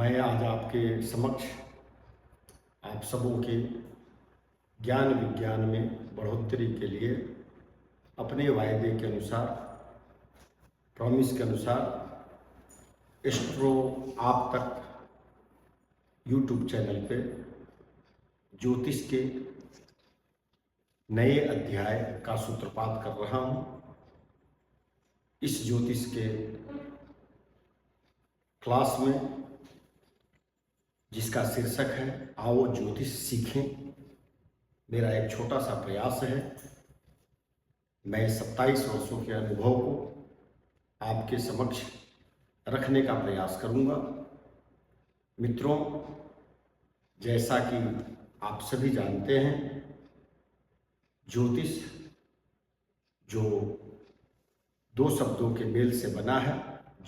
मैं आज आपके समक्ष आप सबों के ज्ञान विज्ञान में बढ़ोतरी के लिए अपने वायदे के अनुसार, प्रॉमिस के अनुसार एस्ट्रो आप तक यूट्यूब चैनल पे ज्योतिष के नए अध्याय का सूत्रपात कर रहा हूँ। इस ज्योतिष के क्लास में जिसका शीर्षक है आओ ज्योतिष सीखें, मेरा एक छोटा सा प्रयास है। मैं 27 वर्षों के अनुभव को आपके समक्ष रखने का प्रयास करूंगा। मित्रों, जैसा कि आप सभी जानते हैं, ज्योतिष जो दो शब्दों के मेल से बना है,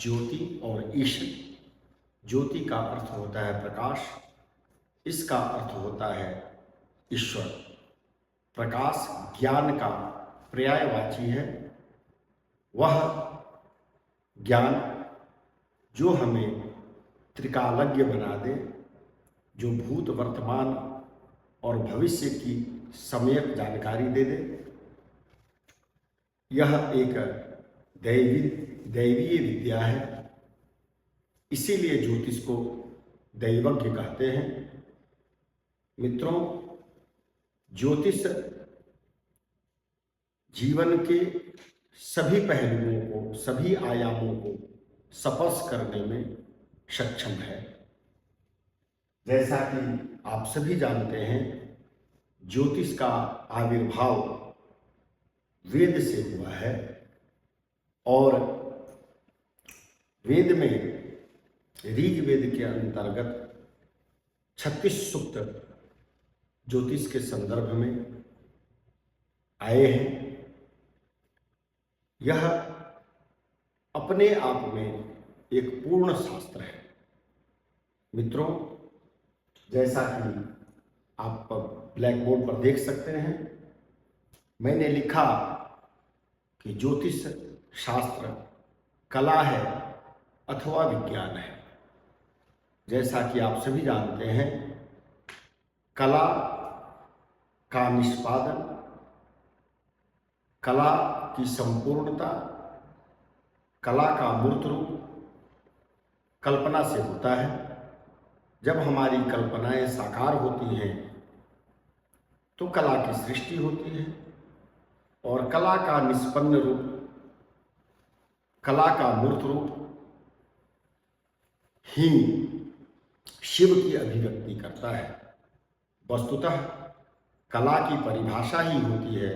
ज्योति और ईश। ज्योति का अर्थ होता है प्रकाश, इसका अर्थ होता है ईश्वर। प्रकाश ज्ञान का पर्यायवाची है, वह ज्ञान जो हमें त्रिकालज्ञ बना दे, जो भूत वर्तमान और भविष्य की सम्यक जानकारी दे दे। यह एक दैवीय विद्या है, इसीलिए ज्योतिष को दैवज्ञ कहते हैं। मित्रों, ज्योतिष जीवन के सभी पहलुओं को, सभी आयामों को स्पर्श करने में सक्षम है। जैसा कि आप सभी जानते हैं, ज्योतिष का आविर्भाव वेद से हुआ है और वेद में ऋग्वेद के अंतर्गत 36 सूक्त ज्योतिष के संदर्भ में आए हैं। यह अपने आप में एक पूर्ण शास्त्र है। मित्रों, जैसा कि आप ब्लैक बोर्ड पर देख सकते हैं, मैंने लिखा कि ज्योतिष शास्त्र कला है अथवा विज्ञान है। जैसा कि आप सभी जानते हैं, कला का निष्पादन, कला की संपूर्णता, कला का मूर्त रूप कल्पना से होता है। जब हमारी कल्पनाएं साकार होती हैं तो कला की सृष्टि होती है, और कला का निष्पन्न रूप, कला का मूर्त रूप ही शिव की अभिव्यक्ति करता है। वस्तुतः कला की परिभाषा ही होती है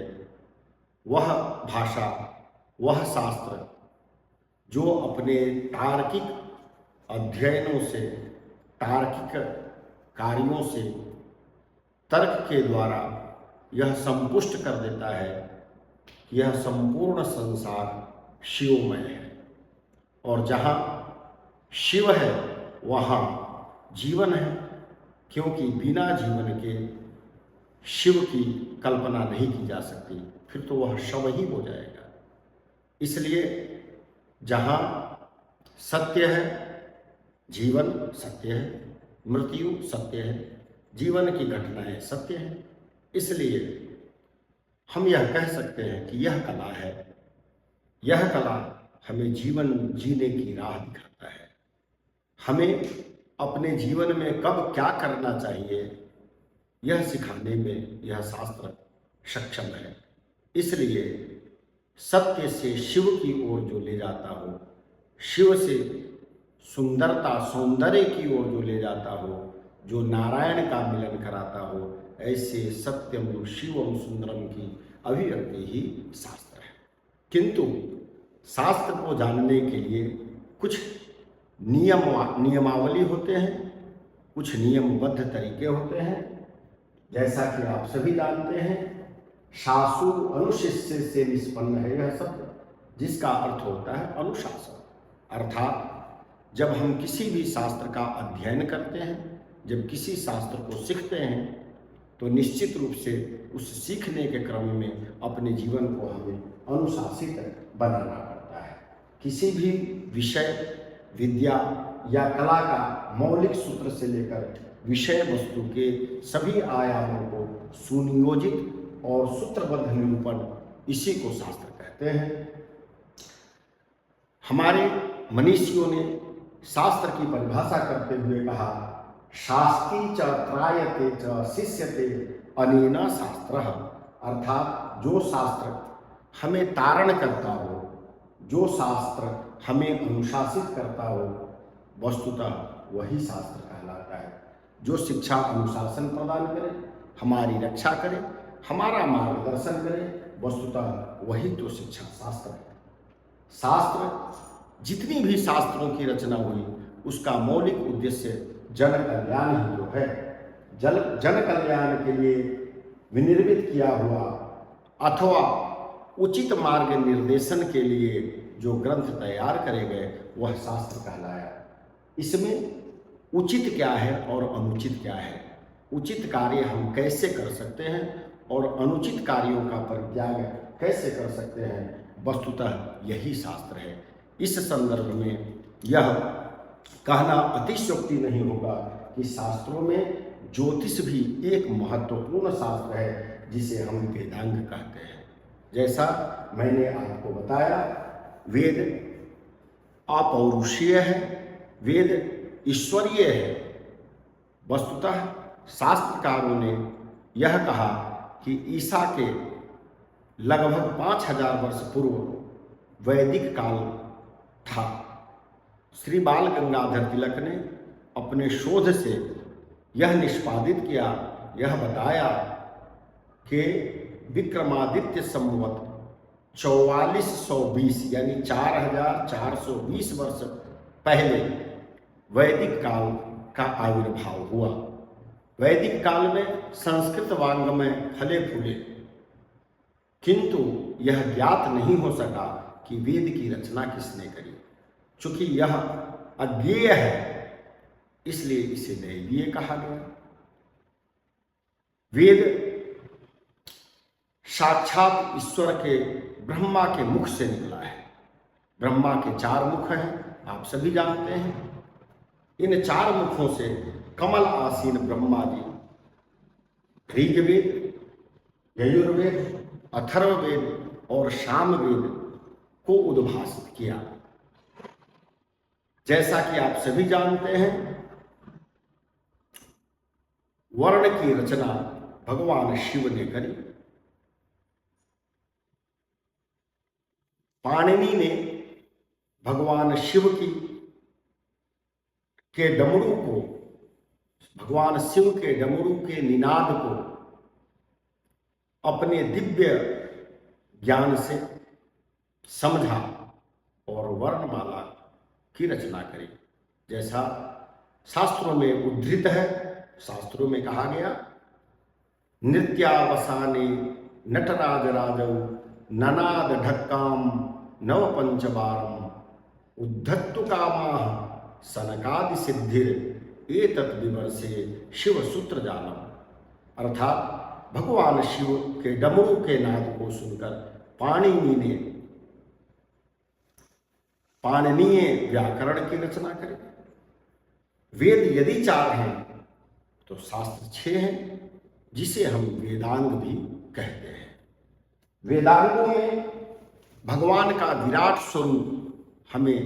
वह भाषा, वह शास्त्र जो अपने तार्किक अध्ययनों से, तार्किक कार्यों से, तर्क के द्वारा यह संपुष्ट कर देता है कि यह संपूर्ण संसार शिवमय है, और जहाँ शिव है वहाँ जीवन है, क्योंकि बिना जीवन के शिव की कल्पना नहीं की जा सकती, फिर तो वह शव ही हो जाएगा। इसलिए जहाँ सत्य है, जीवन सत्य है, मृत्यु सत्य है, जीवन की घटनाएं सत्य हैं, इसलिए हम यह कह सकते हैं कि यह कला है। यह कला हमें जीवन जीने की राह दिखाता है। हमें अपने जीवन में कब क्या करना चाहिए, यह सिखाने में यह शास्त्र सक्षम है। इसलिए सत्य से शिव की ओर जो ले जाता हो, शिव से सुंदरता, सौंदर्य की ओर जो ले जाता हो, जो नारायण का मिलन कराता हो, ऐसे सत्यम शिवम सुंदरम की अभिव्यक्ति ही शास्त्र है। किंतु शास्त्र को जानने के लिए कुछ नियमावली होते हैं, कुछ नियमबद्ध तरीके होते हैं। जैसा कि आप सभी जानते हैं, शासु अनुशिष्य से निष्पन्न है यह शब्द, जिसका अर्थ होता है अनुशासन। अर्थात जब हम किसी भी शास्त्र का अध्ययन करते हैं, जब किसी शास्त्र को सीखते हैं, तो निश्चित रूप से उस सीखने के क्रम में अपने जीवन को हमें अनुशासित बनाना पड़ता है। किसी भी विषय, विद्या या कला का मौलिक सूत्र से लेकर विषय वस्तु के सभी आयामों को सुनियोजित और सूत्रबद्ध निरूपण, इसी को शास्त्र कहते हैं। हमारे मनीषियों ने शास्त्र की परिभाषा करते हुए कहा, शास्त्री च त्रायते च शिष्यते अनेन शास्त्र, अर्थात जो शास्त्र हमें तारण करता हो, जो शास्त्र हमें अनुशासित करता हो, वस्तुतः वही शास्त्र कहलाता है। जो शिक्षा अनुशासन प्रदान करे, हमारी रक्षा करे, हमारा मार्गदर्शन करे, वस्तुतः वही तो शिक्षा शास्त्र है। शास्त्र, जितनी भी शास्त्रों की रचना हुई, उसका मौलिक उद्देश्य जन कल्याण ही तो है। जन कल्याण के लिए विनिर्मित किया हुआ अथवा उचित मार्ग निर्देशन के लिए जो ग्रंथ तैयार करे गए, वह शास्त्र कहलाया। इसमें उचित क्या है और अनुचित क्या है, उचित कार्य हम कैसे कर सकते हैं और अनुचित कार्यों का परित्याग कैसे कर सकते हैं, वस्तुतः यही शास्त्र है। इस संदर्भ में यह कहना अतिशयोक्ति नहीं होगा कि शास्त्रों में ज्योतिष भी एक महत्वपूर्ण शास्त्र है, जिसे हम वेदांग कहते हैं। जैसा मैंने आपको बताया, वेद अपौरुषीय है, वेद ईश्वरीय है। वस्तुतः शास्त्रकारों ने यह कहा कि ईसा के लगभग 5000 वर्ष पूर्व वैदिक काल था। श्री बाल गंगाधर तिलक ने अपने शोध से यह निष्पादित किया, यह बताया कि विक्रमादित्य संवत 4420 यानी 4420 वर्ष पहले वैदिक काल का आविर्भाव हुआ। वैदिक काल में संस्कृत वाङ्मय फले फूले, किंतु यह ज्ञात नहीं हो सका कि वेद की रचना किसने करी। चूंकि यह अज्ञेय है, इसलिए इसे दैवीय कहा गया। वेद साक्षात ईश्वर के ब्रह्मा के मुख से निकला है। ब्रह्मा के 4 मुख हैं, आप सभी जानते हैं। इन 4 मुखों से कमल आसीन ब्रह्मा जी ऋग्वेद, यजुर्वेद, अथर्ववेद और सामवेद को उद्भासित किया। जैसा कि आप सभी जानते हैं, वर्ण की रचना भगवान शिव ने करी। पाणिनि ने भगवान शिव के डमरू को, भगवान शिव के डमरू के निनाद को अपने दिव्य ज्ञान से समझा और वर्णमाला की रचना करी। जैसा शास्त्रों में उद्धृत है, शास्त्रों में कहा गया, नृत्यावसाने नटराज राजौ ननाद ढक्काम नव पंचबारम उद्धत्तु कामाः सनकादि सिद्धिर एतत् विवर्षे शिव सूत्र जानम। अर्थात भगवान शिव के डमरू के नाद को सुनकर पाणिनि ने पाणिनीय व्याकरण की रचना करी। वेद यदि 4 हैं तो शास्त्र 6 हैं, जिसे हम वेदांग भी कहते हैं। वेदांगों में भगवान का विराट स्वरूप हमें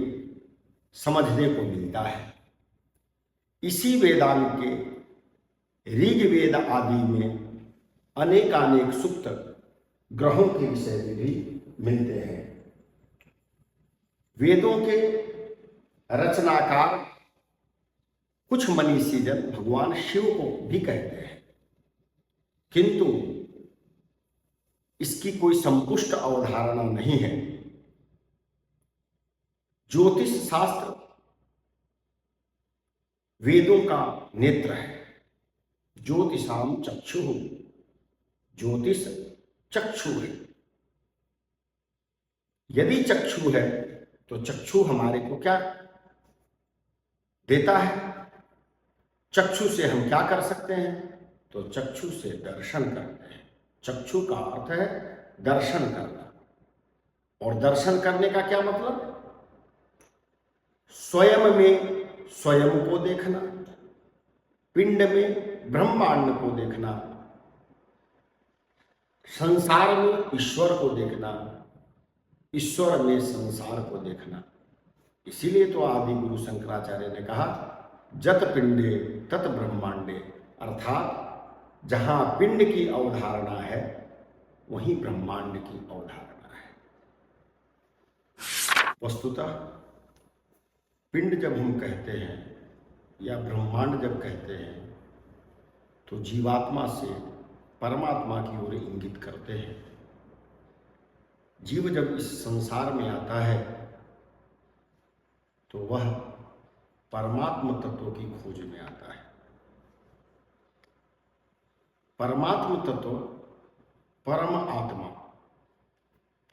समझने को मिलता है। इसी वेदांग के ऋग्वेद आदि में अनेकानेक सूक्त ग्रहों के विषय में भी मिलते हैं। वेदों के रचनाकार कुछ मनीषी जन भगवान शिव को भी कहते हैं, किंतु इसकी कोई संपुष्ट अवधारणा नहीं है। ज्योतिष शास्त्र वेदों का नेत्र है। ज्योतिषाम चक्षु, ज्योतिष चक्षु है। यदि चक्षु है तो चक्षु हमारे को क्या देता है? चक्षु से हम क्या कर सकते हैं? तो चक्षु से दर्शन करते हैं। चक्षु का अर्थ है दर्शन करना। और दर्शन करने का क्या मतलब? स्वयं में स्वयं को देखना, पिंड में ब्रह्मांड को देखना, संसार में ईश्वर को देखना, ईश्वर में संसार को देखना। इसीलिए तो आदि गुरु शंकराचार्य ने कहा जत पिंडे तत ब्रह्मांडे, अर्थात जहां पिंड की अवधारणा है वहीं ब्रह्मांड की अवधारणा है। वस्तुतः पिंड जब हम कहते हैं या ब्रह्मांड जब कहते हैं तो जीवात्मा से परमात्मा की ओर इंगित करते हैं। जीव जब इस संसार में आता है तो वह परमात्म तत्व की खोज में आता है। परमात्म तत्व परम आत्मा,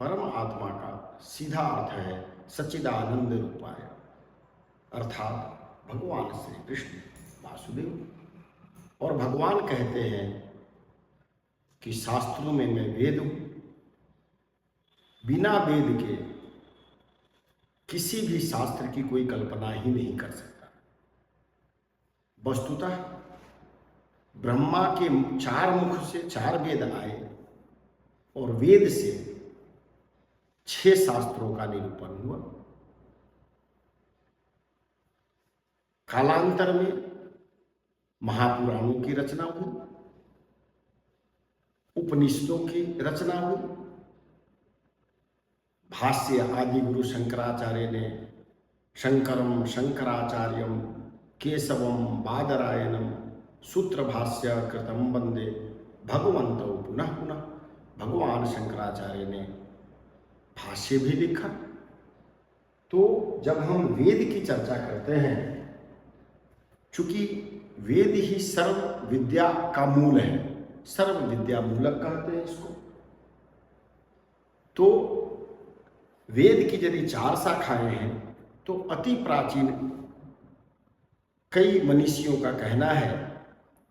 परम आत्मा का सीधा अर्थ है सच्चिदानंद रूपाय, अर्थात भगवान श्री कृष्ण वासुदेव। और भगवान कहते हैं कि शास्त्रों में मैं वेद हूं, बिना वेद के किसी भी शास्त्र की कोई कल्पना ही नहीं कर सकता। वस्तुतः ब्रह्मा के 4 मुख से 4 वेद आए और वेद से 6 शास्त्रों का निरूपण हुआ। कालांतर में महापुराणों की रचना हुई, उपनिषदों की रचना हुई, भाष्य आदि गुरु शंकराचार्य ने शंकरम शंकराचार्यम केशवम बादरायणम सूत्र भाष्य कृतम वंदे भगवंतो पुनः पुनः। भगवान शंकराचार्य ने भाष्य भी लिखा। तो जब हम वेद की चर्चा करते हैं, चूंकि वेद ही सर्व विद्या का मूल है, सर्व विद्या मूलक कहते हैं इसको, तो वेद की यदि 4 शाखाएं हैं तो अति प्राचीन कई मनीषियों का कहना है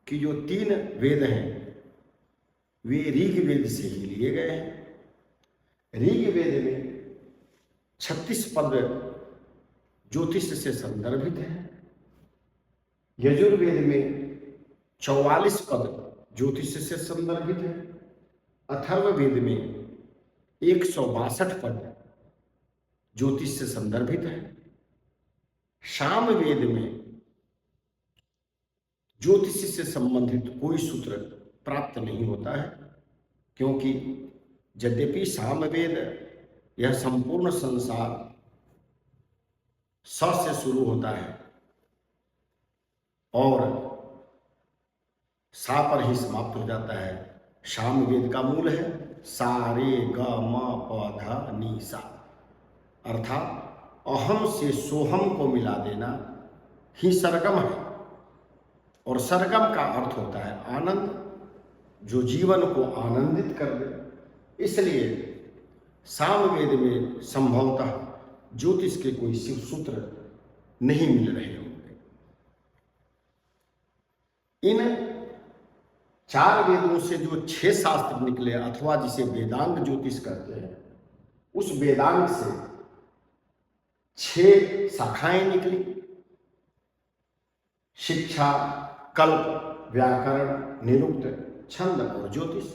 कि जो 3 वेद हैं वे ऋग वेद से ही लिए गए हैं। ऋग वेद में 36 पद ज्योतिष से संदर्भित है, यजुर्वेद में 44 पद ज्योतिष से संदर्भित है, अथर्ववेद में 162 पद ज्योतिष से संदर्भित है, सामवेद में ज्योतिष से संबंधित कोई सूत्र प्राप्त नहीं होता है, क्योंकि यद्यपि सामवेद यह संपूर्ण संसार स से शुरू होता है और सा पर ही समाप्त हो जाता है। सामवेद का मूल है सा रे ग म प ध नि सा, अर्थात अहम से सोहम को मिला देना ही सरगम है। और सरगम का अर्थ होता है आनंद, जो जीवन को आनंदित कर दे। इसलिए सामवेद में संभवतः ज्योतिष के कोई शिव सूत्र नहीं मिल रहे होंगे। इन 4 वेदों से जो 6 शास्त्र निकले अथवा जिसे वेदांग ज्योतिष कहते हैं, उस वेदांग से 6 शाखाएं निकली, शिक्षा, कल्प, व्याकरण, निरुक्त, छंद और ज्योतिष।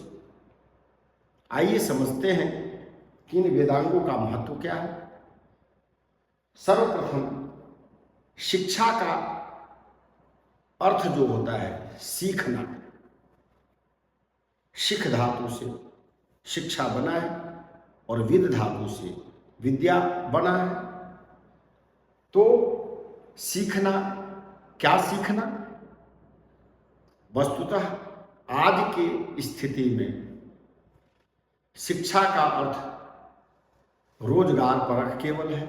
आइए समझते हैं कि इन वेदांगों का महत्व क्या है। सर्वप्रथम शिक्षा का अर्थ जो होता है सीखना, शिख धातु से शिक्षा बना है और विद धातु से विद्या बना है। तो सीखना, क्या सीखना? वस्तुतः आज की स्थिति में शिक्षा का अर्थ रोजगार परक केवल है।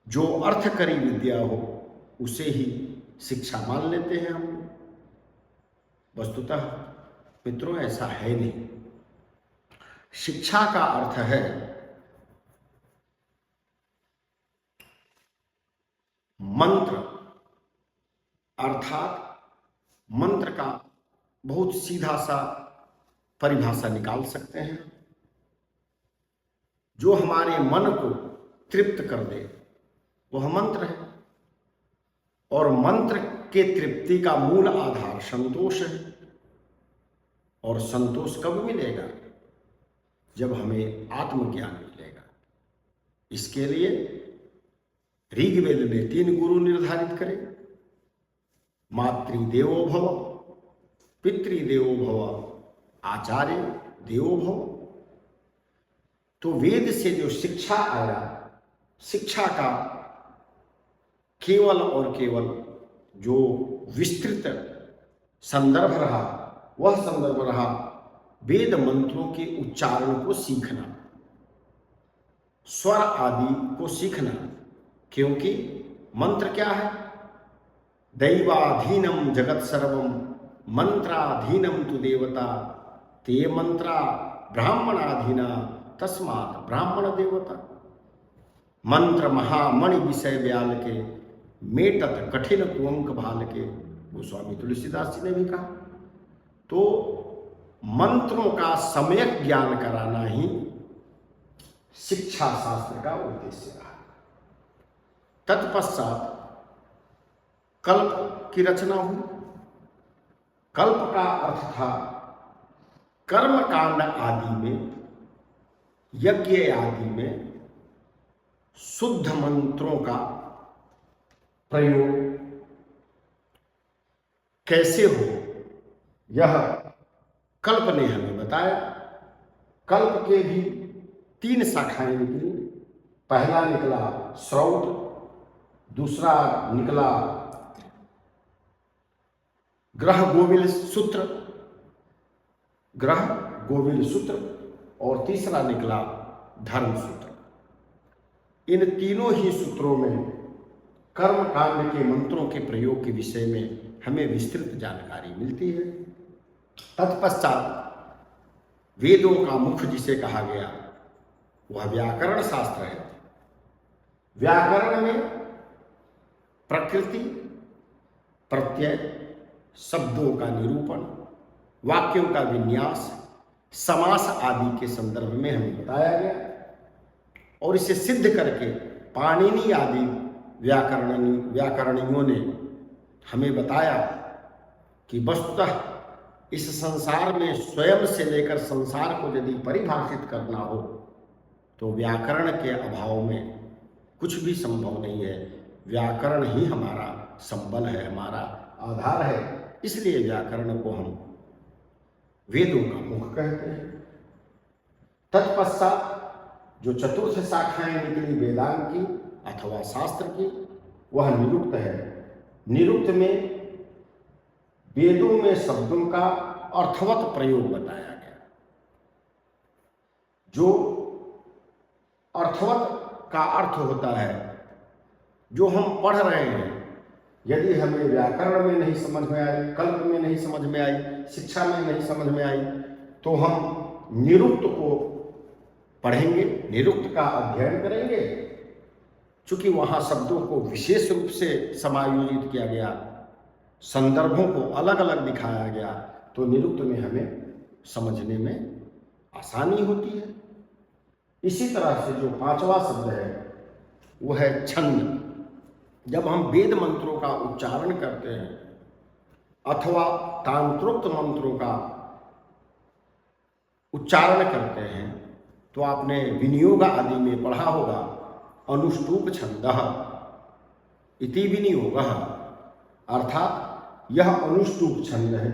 जो अर्थकरी विद्या हो उसे ही शिक्षा मान लेते हैं हम। वस्तुतः मित्रों ऐसा है नहीं। शिक्षा का अर्थ है मंत्र, अर्थात मंत्र का बहुत सीधा सा परिभाषा निकाल सकते हैं। जो हमारे मन को तृप्त कर दे वह मंत्र है। और मंत्र के तृप्ति का मूल आधार संतोष है। और संतोष कब मिलेगा? जब हमें आत्मज्ञान मिलेगा। इसके लिए ऋग्वेद ने 3 गुरु निर्धारित करे। मातृदेवो भव, पितृदेवो भव, आचार्य देवो भव। तो वेद से जो शिक्षा आया, शिक्षा का केवल और केवल जो विस्तृत संदर्भ रहा, वह संदर्भ रहा वेद मंत्रों के उच्चारण को सीखना, स्वर आदि को सीखना। क्योंकि मंत्र क्या है? दैवाधीनम जगत सर्वम मंत्राधीनम तु देवता ते मंत्रा ब्राह्मणाधीना तस्मात् ब्राह्मण देवता। मंत्र महामणि विषय व्याल के मेटत कठिन कुंक भाल के, गोस्वामी तुलसीदास जी ने भी कहा। तो मंत्रों का सम्यक ज्ञान कराना ही शिक्षा शास्त्र का उद्देश्य रहा। तत्पश्चात कल्प की रचना हुई। कल्प का अर्थ था कर्म कांड आदि में, यज्ञ आदि में शुद्ध मंत्रों का प्रयोग कैसे हो, यह कल्प ने हमें बताया। कल्प के भी 3 शाखाएं निकली। पहला निकला श्रौत, दूसरा निकला ग्रह गोविल सूत्र, ग्रह गोविल सूत्र, और तीसरा निकला धर्म सूत्र। इन तीनों ही सूत्रों में कर्म कांड के मंत्रों के प्रयोग के विषय में हमें विस्तृत जानकारी मिलती है। तत्पश्चात वेदों का मुख जिसे कहा गया वह व्याकरण शास्त्र है। व्याकरण में प्रकृति, प्रत्यय, शब्दों का निरूपण, वाक्यों का विन्यास, समास आदि के संदर्भ में हमें बताया गया। और इसे सिद्ध करके पाणिनि आदि व्याकरणियों ने हमें बताया कि वस्तुतः इस संसार में स्वयं से लेकर संसार को यदि परिभाषित करना हो तो व्याकरण के अभाव में कुछ भी संभव नहीं है। व्याकरण ही हमारा संबल है, हमारा आधार है। इसलिए व्याकरण को हम वेदों का मुख कहते हैं। तत्पश्चात जो चतुर्थ शाखाएं निकली वेदांत की अथवा शास्त्र की, वह निरुक्त है। निरुक्त में वेदों में शब्दों का अर्थवत प्रयोग बताया गया। जो अर्थवत का अर्थ होता है, जो हम पढ़ रहे हैं, यदि हमें व्याकरण में नहीं समझ में आई, कल्प में नहीं समझ में आई, शिक्षा में नहीं समझ में आई, तो हम निरुक्त को पढ़ेंगे, निरुक्त का अध्ययन करेंगे। चूंकि वहाँ शब्दों को विशेष रूप से समायोजित किया गया, संदर्भों को अलग अलग दिखाया गया, तो निरुक्त में हमें समझने में आसानी होती है। इसी तरह से जो 5वां शब्द है वो है छंद। जब हम वेद मंत्रों का उच्चारण करते हैं अथवा तांत्रोक्त मंत्रों का उच्चारण करते हैं तो आपने विनियोग आदि में पढ़ा होगा, अनुष्टुप छंदः इति विनियोगः, अर्थात यह अनुष्टुप छंद है।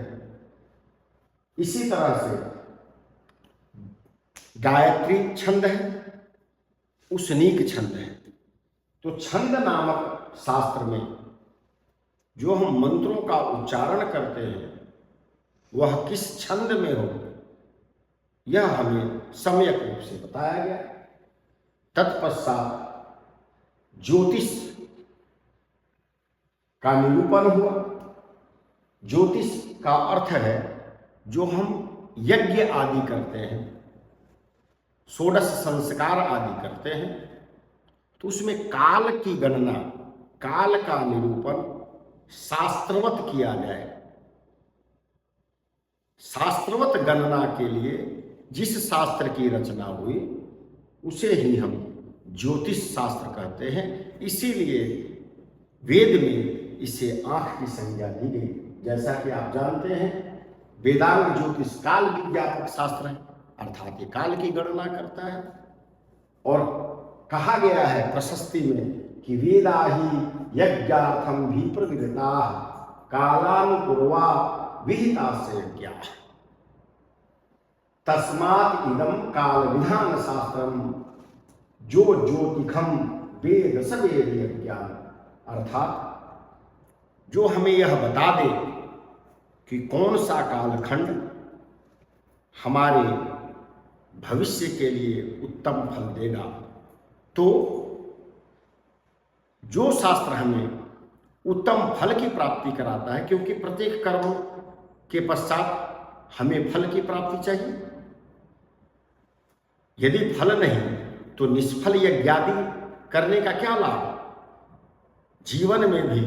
इसी तरह से गायत्री छंद है, उसनीक छंद है। तो छंद नामक शास्त्र में जो हम मंत्रों का उच्चारण करते हैं वह किस छंद में हो, यह हमें सम्यक रूप से बताया गया। तत्पश्चात ज्योतिष का निरूपण हुआ। ज्योतिष का अर्थ है जो हम यज्ञ आदि करते हैं, षोडश संस्कार आदि करते हैं, तो उसमें काल की गणना, काल का निरूपण शास्त्रवत किया जाए। शास्त्रवत गणना के लिए जिस शास्त्र की रचना हुई उसे ही हम ज्योतिष शास्त्र कहते हैं। इसीलिए वेद में इसे आंख की संज्ञा दी गई। जैसा कि आप जानते हैं, वेदांग ज्योतिष काल विज्ञापक शास्त्र है, अर्थात ये काल की गणना करता है। और कहा गया है प्रशस्ति में कि वेदा ही यज्ञार्थम भी प्रविदिता कालानुपूर्वा विहिता से यज्ञा तस्मात् इदम काल विधान शास्त्रम जो ज्योतिखम वेद सवेद यज्ञान। अर्थात जो हमें यह बता दे कि कौन सा कालखंड हमारे भविष्य के लिए उत्तम फल देगा, तो जो शास्त्र हमें उत्तम फल की प्राप्ति कराता है, क्योंकि प्रत्येक कर्म के पश्चात हमें फल की प्राप्ति चाहिए। यदि फल नहीं तो निष्फल यज्ञादि करने का क्या लाभ। जीवन में भी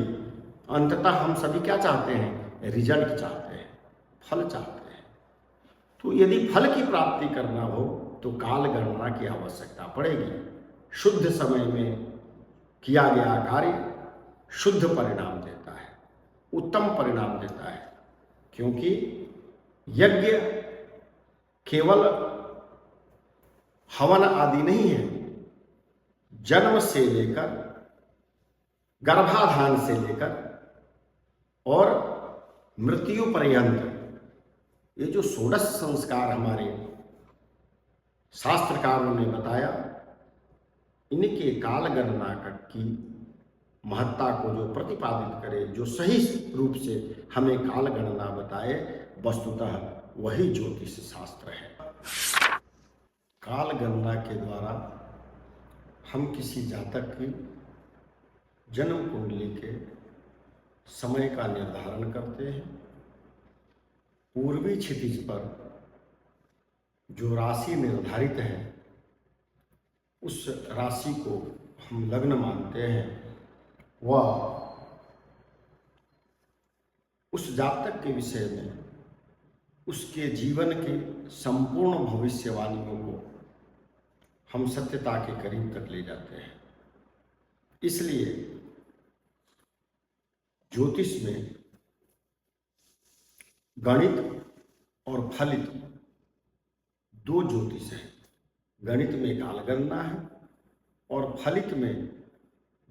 अंततः हम सभी क्या चाहते हैं, रिजल्ट चाहते हैं, फल चाहते हैं। तो यदि फल की प्राप्ति करना हो तो काल गणना की आवश्यकता पड़ेगी। शुद्ध समय में किया गया कार्य शुद्ध परिणाम देता है, उत्तम परिणाम देता है, क्योंकि यज्ञ केवल हवन आदि नहीं है। जन्म से लेकर, गर्भाधान से लेकर और मृत्यु पर्यंत ये जो 16 संस्कार हमारे शास्त्रकारों ने बताया, इनके काल गणना की महत्ता को जो प्रतिपादित करे, जो सही रूप से हमें काल गणना बताए, वस्तुतः वही ज्योतिष शास्त्र है। काल गणना के द्वारा हम किसी जातक की जन्म कुंडली के समय का निर्धारण करते हैं। पूर्वी क्षितिज पर जो राशि निर्धारित है, उस राशि को हम लग्न मानते हैं। वह उस जातक के विषय में उसके जीवन के संपूर्ण भविष्यवाणियों को हम सत्यता के करीब तक ले जाते हैं। इसलिए ज्योतिष में गणित और फलित दो ज्योतिष हैं। गणित में काल गणना है और फलित में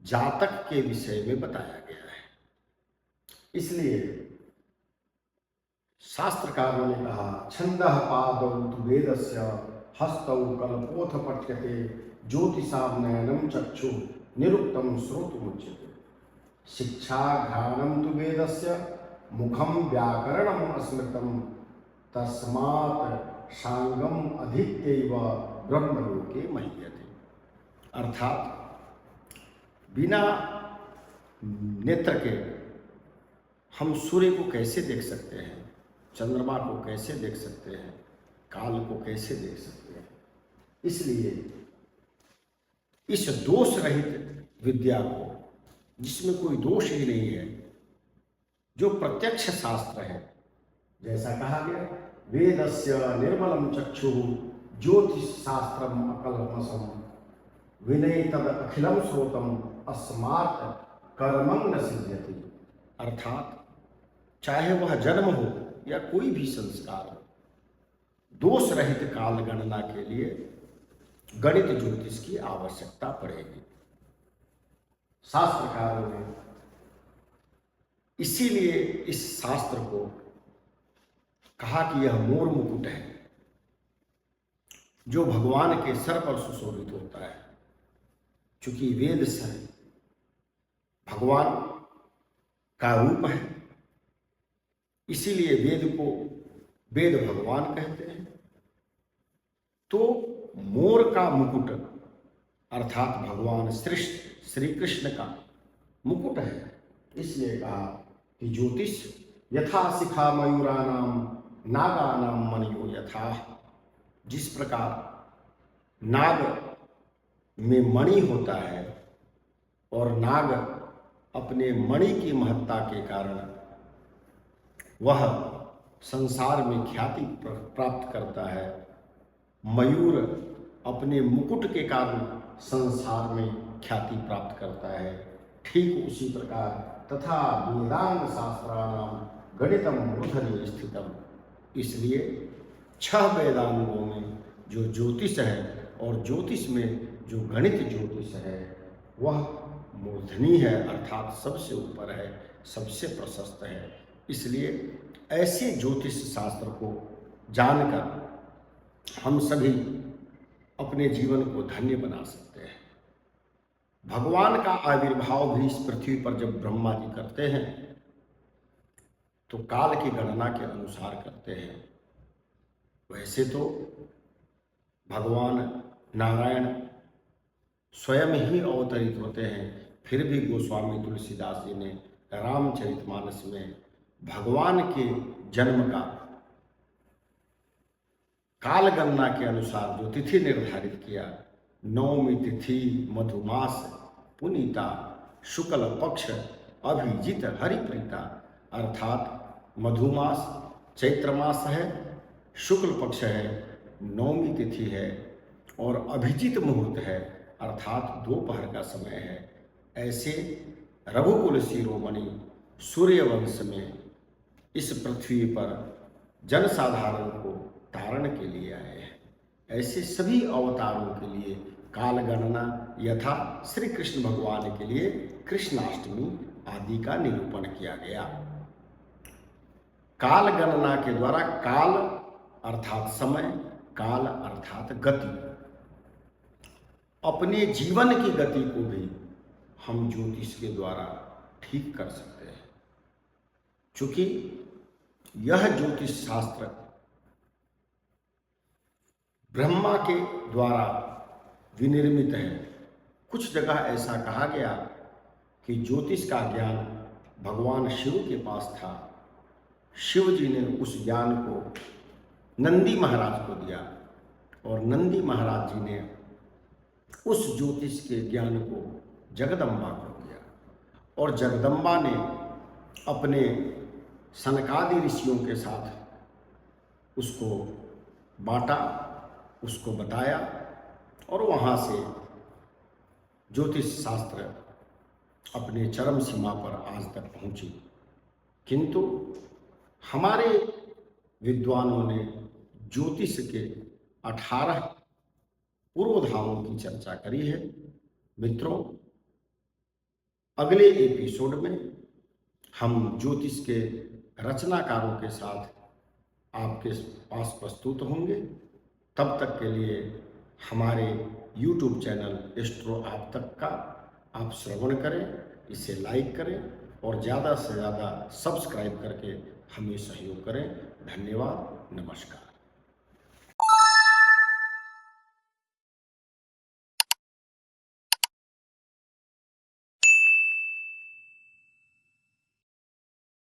जातक के विषय में बताया गया है। इसलिए शास्त्रकारों ने कहा, छंदः पादौ तु वेदस्य हस्तौ कल्पोथ पठ्यते ज्योतिषां नयनं चक्षु निरुक्तं श्रोतुमुच्यते। शिक्षा घ्राणं तु वेदस्य मुखं व्याकरणम् स्मृतं तस्मात् सांगम अधीत्यैव ब्रह्मलोके मह्यते। अर्थात बिना नेत्र के हम सूर्य को कैसे देख सकते हैं, चंद्रमा को कैसे देख सकते हैं, काल को कैसे देख सकते हैं। इसलिए इस दोष रहित विद्या को, जिसमें कोई दोष ही नहीं है, जो प्रत्यक्ष शास्त्र है, जैसा कहा गया, वेदस्य निर्मलम चक्षु ज्योतिष शास्त्रम अकल्मषम विनय तद अखिलम श्रोतम अस्मात् कर्मं न सिद्ध्यति। अर्थात चाहे वह जन्म हो या कोई भी संस्कार हो, दोष रहित काल गणना के लिए गणित ज्योतिष की आवश्यकता पड़ेगी। शास्त्रकारों ने इसीलिए इस शास्त्र को कहा कि यह मोर मुकुट है, जो भगवान के सर पर सुशोभित होता है। चूंकि वेद सर भगवान का रूप है, इसीलिए वेद को वेद भगवान कहते हैं। तो मोर का मुकुट अर्थात भगवान श्री कृष्ण का मुकुट है। इसलिए कहा कि ज्योतिष यथा शिखा मयूरानाम नागानाम मणियो यथा। जिस प्रकार नाग में मणि होता है और नाग अपने मणि की महत्ता के कारण वह संसार में ख्याति प्राप्त करता है, मयूर अपने मुकुट के कारण संसार में ख्याति प्राप्त करता है। ठीक उसी प्रकार तथा वेदांग शास्त्राणाम गणितम मूर्धन्य स्थितम। इसलिए 6 वेदांगों में जो ज्योतिष है और ज्योतिष में जो गणित ज्योतिष है वह मूर्धनी है, अर्थात सबसे ऊपर है, सबसे प्रशस्त है। इसलिए ऐसे ज्योतिष शास्त्र को जानकर हम सभी अपने जीवन को धन्य बना सकते हैं। भगवान का आविर्भाव भी इस पृथ्वी पर जब ब्रह्मा जी करते हैं तो काल की गणना के अनुसार करते हैं। वैसे तो भगवान नारायण स्वयं ही अवतरित होते हैं, फिर भी गोस्वामी तुलसीदास जी ने रामचरितमानस में भगवान के जन्म का काल गणना के अनुसार जो तिथि निर्धारित किया, नवमी तिथि मधुमास पुनीता शुक्ल पक्ष अभिजित हरिप्रीता, अर्थात मधुमास चैत्र मास है, शुक्ल पक्ष है, नवमी तिथि है और अभिजित मुहूर्त है, अर्थात दोपहर का समय है। ऐसे रघुकुल शिरोमणि सूर्यवंश में इस पृथ्वी पर जनसाधारण को तारण के लिए आए हैं। ऐसे सभी अवतारों के लिए काल गणना यथा श्री कृष्ण भगवान के लिए कृष्णाष्टमी आदि का निरूपण किया गया। काल गणना के द्वारा काल अर्थात समय, काल अर्थात गति, अपने जीवन की गति को भी हम ज्योतिष के द्वारा ठीक कर सकते हैं। चूंकि यह ज्योतिष शास्त्र ब्रह्मा के द्वारा विनिर्मित है। कुछ जगह ऐसा कहा गया कि ज्योतिष का ज्ञान भगवान शिव के पास था, शिव जी ने उस ज्ञान को नंदी महाराज को दिया और नंदी महाराज जी ने उस ज्योतिष के ज्ञान को जगदम्बा को दिया और जगदम्बा ने अपने सनकादि ऋषियों के साथ उसको बांटा, उसको बताया और वहाँ से ज्योतिष शास्त्र अपने चरम सीमा पर आज तक पहुँची। किंतु हमारे विद्वानों ने ज्योतिष के 18 पूर्वधामों की चर्चा करी है। मित्रों, अगले एपिसोड में हम ज्योतिष के रचनाकारों के साथ आपके पास प्रस्तुत होंगे। तब तक के लिए हमारे YouTube चैनल एस्ट्रो आप तक का आप श्रवण करें, इसे लाइक करें और ज़्यादा से ज़्यादा सब्सक्राइब करके हमें सहयोग करें। धन्यवाद, नमस्कार।